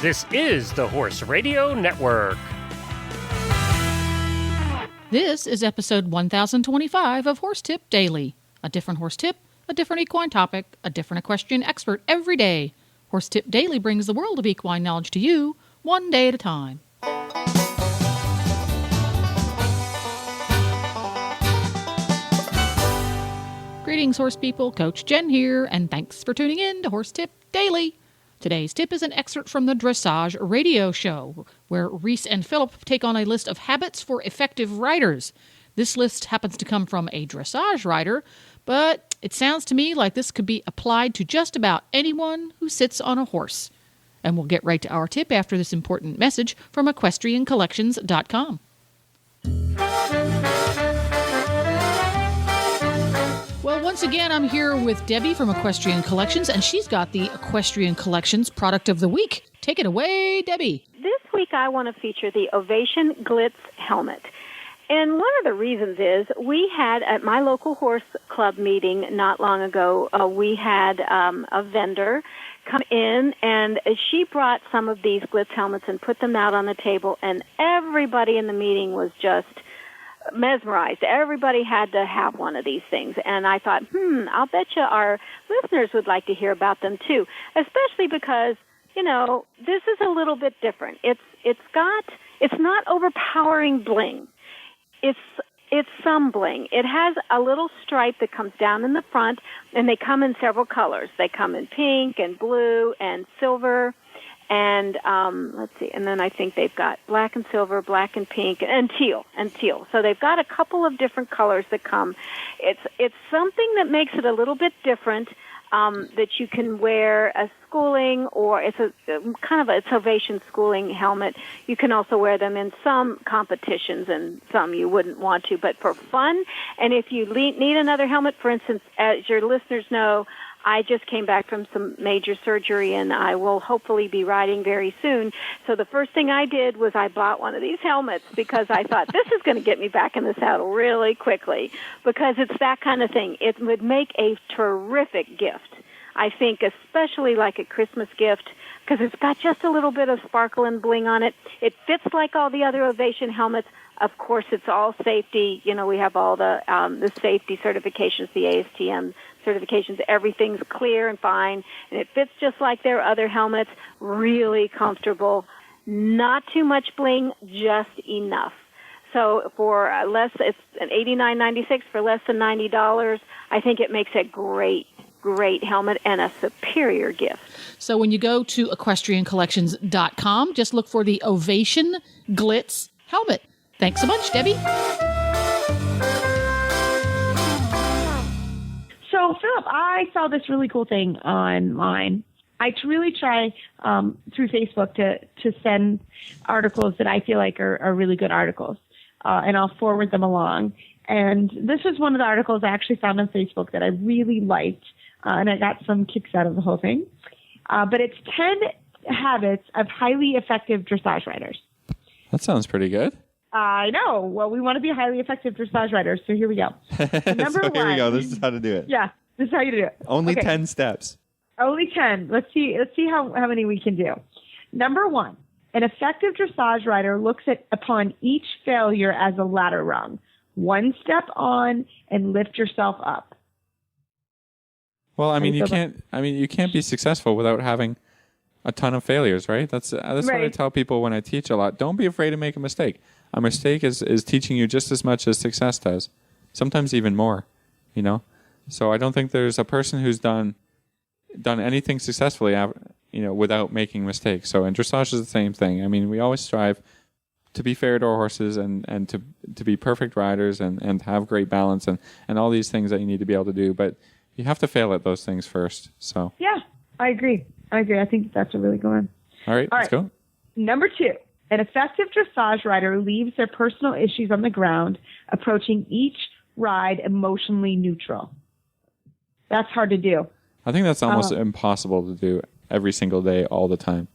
This is the Horse Radio Network. This is episode 1025 of Horse Tip Daily. A different horse tip, a different equine topic, a different equestrian expert every day. Horse Tip Daily brings the world of equine knowledge to you, one day at a time. Greetings, horse people. Coach Jen here, and thanks for tuning in to Horse Tip Daily. Today's tip is an excerpt from the Dressage Radio Show, where Reese and Phillip take on a list of habits for effective riders. This list happens to come from a dressage rider, but it sounds to me like this could be applied to just about anyone who sits on a horse. And we'll get right to our tip after this important message from EquestrianCollections.com. Well, once again, I'm here with Debbie from Equestrian Collections, and she's got the Equestrian Collections Product of the Week. Take it away, Debbie. This week I want to feature the Ovation Glitz helmet. And one of the reasons is we had at my local horse club meeting not long ago, we had a vendor come in, and she brought some of these Glitz helmets and put them out on the table, and everybody in the meeting was just mesmerized. Everybody had to have one of these things. And I thought, I'll bet you our listeners would like to hear about them too, especially because, you know, this is a little bit different. It's not overpowering bling. It's some bling. It has a little stripe that comes down in the front, and they come in several colors. They come in pink and blue and silver. And let's see, and then I think they've got black and silver, black and pink, and teal. So they've got a couple of different colors that come. It's something that makes it a little bit different, that you can wear as schooling, or it's a it's Ovation schooling helmet. You can also wear them in some competitions, and some you wouldn't want to, but for fun. And if you need another helmet, for instance, as your listeners know, I just came back from some major surgery, and I will hopefully be riding very soon. So the first thing I did was I bought one of these helmets because I thought this is going to get me back in the saddle really quickly, because it's that kind of thing. It would make a terrific gift, I think, especially like a Christmas gift, because it's got just a little bit of sparkle and bling on it. It fits like all the other Ovation helmets. Of course, it's all safety. You know, we have all the safety certifications, the ASTM certifications. Everything's clear and fine, and it fits just like their other helmets. Really comfortable. Not too much bling, just enough. So for it's an $89.96 for less than $90. I think it makes a great helmet and a superior gift. So when you go to EquestrianCollections.com, just look for the Ovation Glitz helmet. Thanks so much, Debbie. So, Philip, I saw this really cool thing online. I really try through Facebook to send articles that I feel like are really good articles, and I'll forward them along. And this was one of the articles I actually found on Facebook that I really liked, and I got some kicks out of the whole thing. But it's 10 habits of highly effective dressage riders. That sounds pretty good. I know. Well, we want to be highly effective dressage riders, so here we go. Number one. Here we go. This is how to do it. Yeah, this is how you do it. Only okay. 10 steps. Only 10. Let's see how many we can do. Number one, an effective dressage rider looks upon each failure as a ladder rung. One step on and lift yourself up. Well, you can't be successful without having a ton of failures, right? That's right. What I tell people when I teach a lot. Don't be afraid to make a mistake. A mistake is teaching you just as much as success does, sometimes even more, you know? So I don't think there's a person who's done anything successfully, without making mistakes. So in dressage is the same thing. I mean, we always strive to be fair to our horses and to be perfect riders and have great balance and all these things that you need to be able to do. But you have to fail at those things first. So yeah, I agree. I think that's a really good one. All right, let's go. Number two, an effective dressage rider leaves their personal issues on the ground, approaching each ride emotionally neutral. That's hard to do. I think that's almost impossible to do every single day, all the time.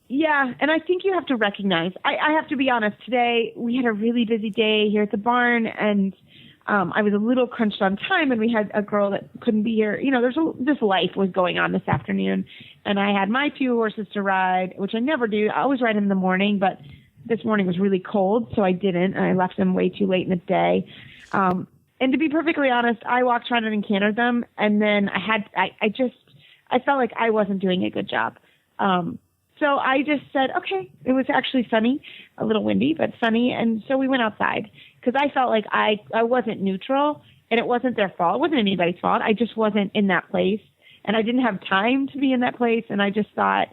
Yeah, and I think you have to recognize, I have to be honest, today we had a really busy day here at the barn, and I was a little crunched on time, and we had a girl that couldn't be here. This life was going on this afternoon, and I had my 2 horses to ride, which I never do. I always ride them in the morning, but this morning was really cold, so I didn't, and I left them way too late in the day. And to be perfectly honest, I walked around and cantered them, and then I felt like I wasn't doing a good job. So I just said, okay, it was actually sunny, a little windy, but sunny. And so we went outside because I felt like I wasn't neutral, and it wasn't their fault. It wasn't anybody's fault. I just wasn't in that place, and I didn't have time to be in that place. And I just thought,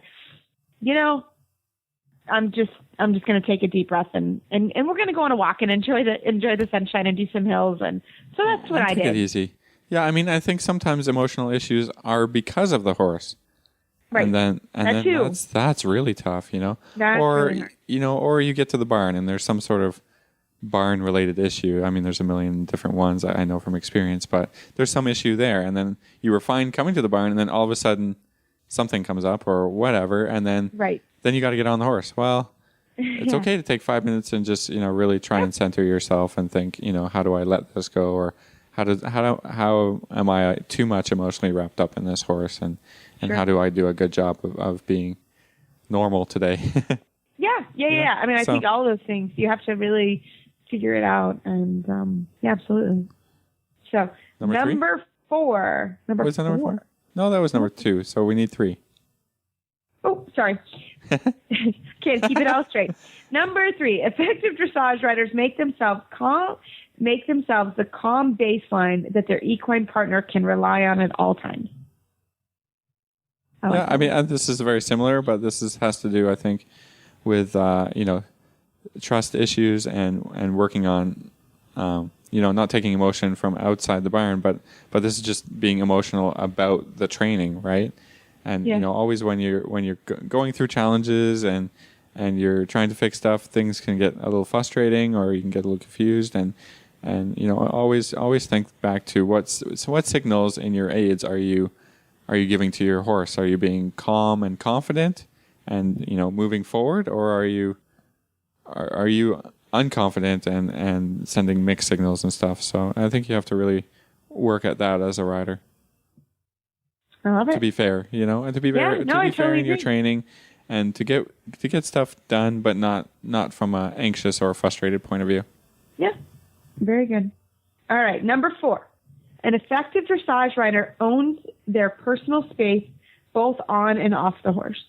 I'm just going to take a deep breath and we're going to go on a walk and enjoy the sunshine and do some hills. And so that's what I did. Take it easy. Yeah. I mean, I think sometimes emotional issues are because of the horse. Right. And then that's really tough, That's really hard. Or you get to the barn and there's some sort of barn related issue. I mean, there's a million different ones I know from experience, but there's some issue there. And then you were fine coming to the barn, and then all of a sudden something comes up or whatever. And then, then you got to get on the horse. Well, it's okay to take 5 minutes and just, really try and center yourself and think, how do I let this go? Or how am I too much emotionally wrapped up in this horse? And how do I do a good job of being normal today? Yeah. I mean, I think all those things, you have to really figure it out. And, absolutely. So, number 4. Was that number 4? No, that was number 2. So we need 3. Oh, sorry. Can't keep it all straight. Number 3, effective dressage riders make themselves the calm baseline that their equine partner can rely on at all times. I mean, this is very similar, but this has to do, I think, with trust issues and working on not taking emotion from outside the barn, but this is just being emotional about the training, right? And always when you're going through challenges and you're trying to fix stuff, things can get a little frustrating, or you can get a little confused, and always think back to what signals in your aids are you giving to your horse? Are you being calm and confident and moving forward, or are you unconfident and sending mixed signals and stuff? So I think you have to really work at that as a rider. I love it. To be fair, and to be fair in your training, and to get stuff done, but not from an anxious or frustrated point of view. Yeah, very good. All right, number 4. An effective dressage rider owns their personal space both on and off the horse.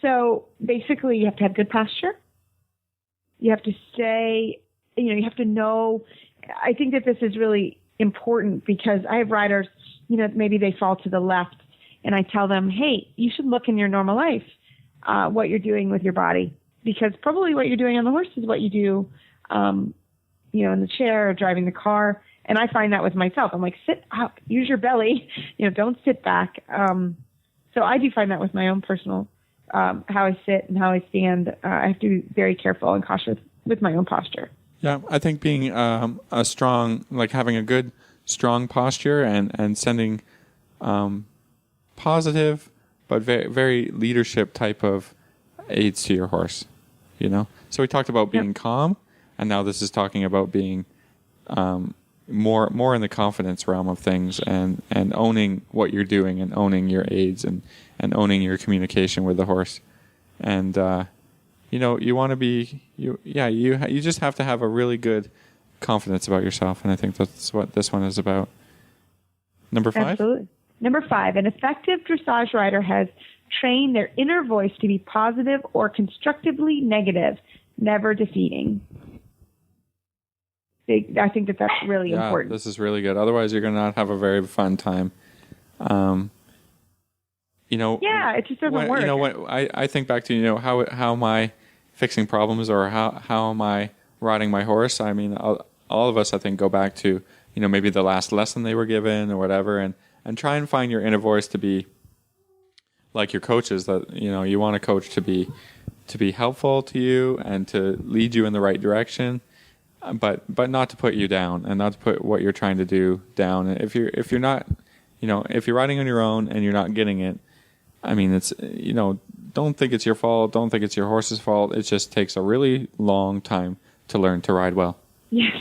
So basically, you have to have good posture. You have to stay, you have to know. I think that this is really important because I have riders, maybe they fall to the left, and I tell them, hey, you should look in your normal life, what you're doing with your body, because probably what you're doing on the horse is what you do, in the chair or driving the car. And I find that with myself. I'm like, sit up, use your belly, don't sit back. So I do find that with my own personal, how I sit and how I stand. I have to be very careful and cautious with my own posture. Yeah, I think being a strong, having a good, strong posture and sending positive but very, very leadership type of aids to your horse, So we talked about being calm, and now this is talking about being more in the confidence realm of things and owning what you're doing and owning your aids and owning your communication with the horse. And, you want to be, you just have to have a really good confidence about yourself. And I think that's what this one is about. Number 5? Absolutely. Number 5, an effective dressage rider has trained their inner voice to be positive or constructively negative, never defeating. I think that's really important. This is really good. Otherwise, you're going to not have a very fun time. It just doesn't work. I think back to, how am I fixing problems, or how am I riding my horse? I mean, all of us, I think, go back to, maybe the last lesson they were given or whatever, and try and find your inner voice to be like your coaches, that, you want a coach to be helpful to you and to lead you in the right direction. But not to put you down, and not to put what you're trying to do down. If you're not, if you're riding on your own and you're not getting it, I mean, it's, don't think it's your fault. Don't think it's your horse's fault. It just takes a really long time to learn to ride well. Yes.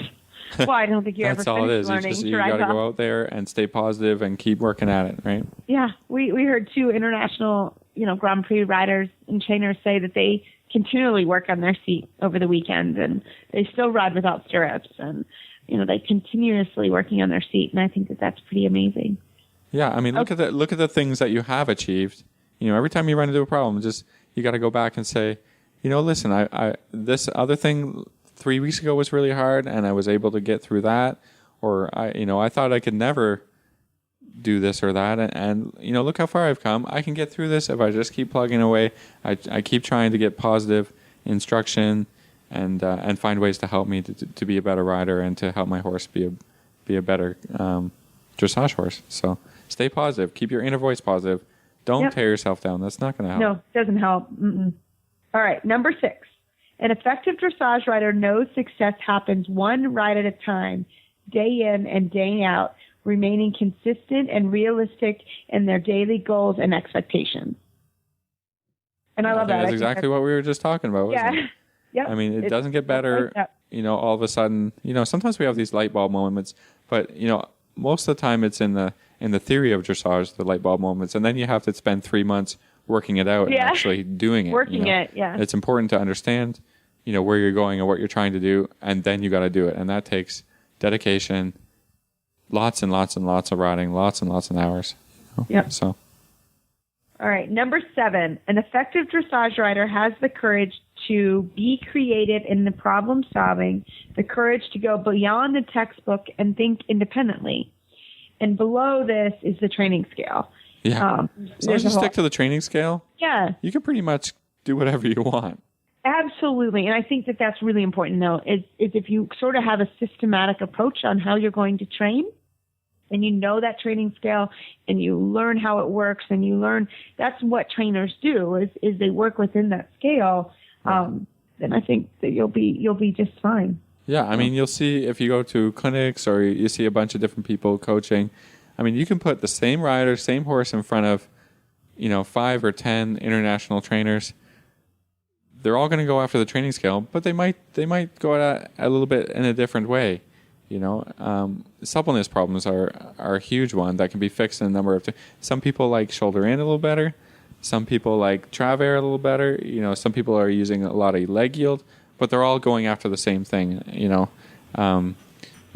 Well, I don't think you ever That's all it is. learning You got to go out there and stay positive and keep working at it, right? Yeah, we heard 2 international, Grand Prix riders and trainers say that they continually work on their seat over the weekend, and they still ride without stirrups, and they continuously working on their seat, and I think that that's pretty amazing. Yeah, I mean, look at the things that you have achieved. Every time you run into a problem, you got to go back and say, listen, I this other thing 3 weeks ago was really hard, and I was able to get through that, or I thought I could never do this or that, and look how far I've come. I can get through this if I just keep plugging away. I keep trying to get positive instruction and find ways to help me to be a better rider and to help my horse be a better dressage horse. So stay positive. Keep your inner voice positive. Don't tear yourself down. That's not going to help. No, it doesn't help. Mm-mm. All right, number 6. An effective dressage rider knows success happens one ride at a time, day in and day out, remaining consistent and realistic in their daily goals and expectations. And I love that. That's exactly what we were just talking about, wasn't it? Yep. I mean, it doesn't get better, all of a sudden. Sometimes we have these light bulb moments, but, most of the time it's in the theory of dressage, the light bulb moments, and then you have to spend 3 months working it out and actually doing it. Working it, yeah. It's important to understand, where you're going and what you're trying to do, and then you got to do it. And that takes dedication, lots and lots and lots of riding, lots and lots of hours. Yep. So. All right, number 7. An effective dressage rider has the courage to be creative in the problem solving, the courage to go beyond the textbook and think independently. And below this is the training scale. Yeah. As long as you stick to the training scale, you can pretty much do whatever you want. Absolutely. And I think that that's really important to know is if you sort of have a systematic approach on how you're going to train, and you know that training scale and you learn how it works and you learn that's what trainers do is they work within that scale, then I think that you'll be just fine. Yeah, I mean, you'll see if you go to clinics or you see a bunch of different people coaching. I mean, you can put the same rider, same horse in front of, 5 or 10 international trainers. They're all going to go after the training scale, but they might go at it a little bit in a different way. Suppleness problems are a huge one that can be fixed in a number of. Some people like shoulder in a little better. Some people like Travere a little better. Some people are using a lot of leg yield, but they're all going after the same thing.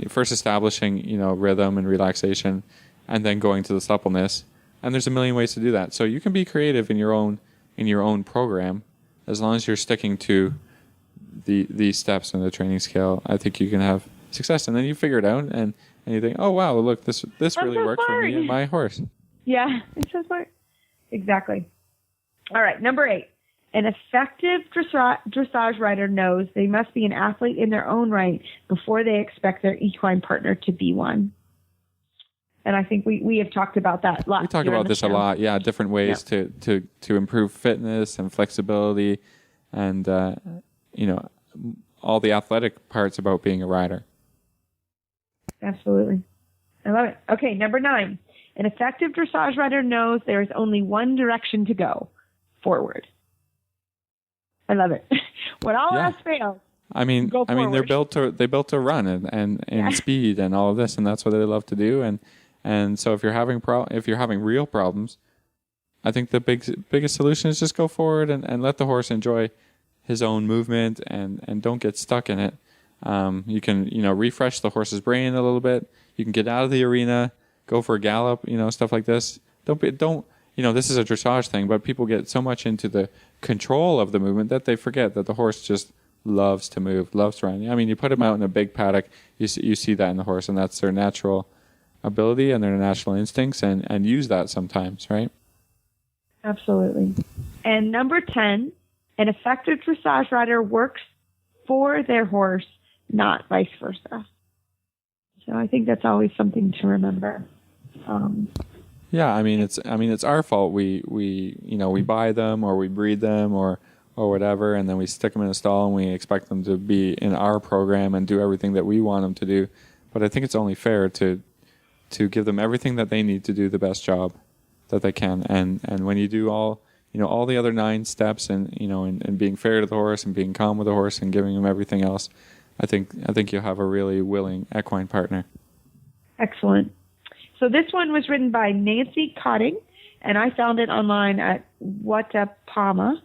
First establishing rhythm and relaxation, and then going to the suppleness. And there's a million ways to do that. So you can be creative in your own program, as long as you're sticking to these steps in the training scale. I think you can have success, and then you figure it out, and you think, oh wow, look, this really worked for me and my horse. Yeah, it's so smart. Exactly. All right, number 8. An effective dressage rider knows they must be an athlete in their own right before they expect their equine partner to be one. And I think we have talked about that a lot. We talk about this a lot, different ways to improve fitness and flexibility and, all the athletic parts about being a rider. Absolutely. I love it. Okay, number 9. An effective dressage rider knows there is only one direction to go, forward. I love it. When all else fails, I mean, they're built to run and speed and all of this, and that's what they love to do. And so if you're having real problems, I think the biggest solution is just go forward and let the horse enjoy his own movement and don't get stuck in it. You can refresh the horse's brain a little bit. You can get out of the arena, go for a gallop, stuff like this. This is a dressage thing, but people get so much into the control of the movement that they forget that the horse just loves to move, loves to run. I mean, you put him out in a big paddock, you see that in the horse, and that's their natural ability and their natural instincts, and use that sometimes, right? Absolutely. And number 10, an effective dressage rider works for their horse, not vice versa. So I think that's always something to remember. It's our fault. We buy them or we breed them or whatever, and then we stick them in a stall and we expect them to be in our program and do everything that we want them to do. But I think it's only fair to give them everything that they need to do the best job that they can. And when you do all the other 9 steps and being fair to the horse and being calm with the horse and giving him everything else, I think you'll have a really willing equine partner. Excellent. So this one was written by Nancy Cotting, and I found it online at Watapama.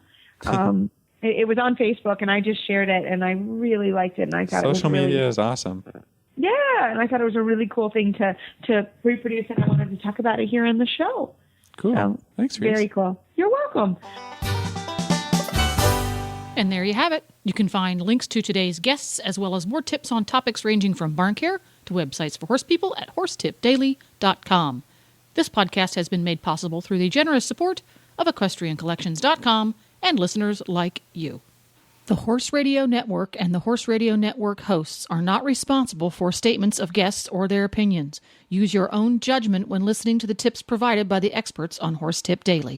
It was on Facebook, and I just shared it, and I really liked it. And I thought social media is awesome. Yeah, and I thought it was a really cool thing to reproduce, and I wanted to talk about it here on the show. Cool. So, thanks, Reese. Very cool. You're welcome. And there you have it. You can find links to today's guests as well as more tips on topics ranging from barn care to websites for horse people at horsetipdaily.com. This podcast has been made possible through the generous support of equestriancollections.com and listeners like you. The Horse Radio Network and the Horse Radio Network hosts are not responsible for statements of guests or their opinions. Use your own judgment when listening to the tips provided by the experts on Horse Tip Daily.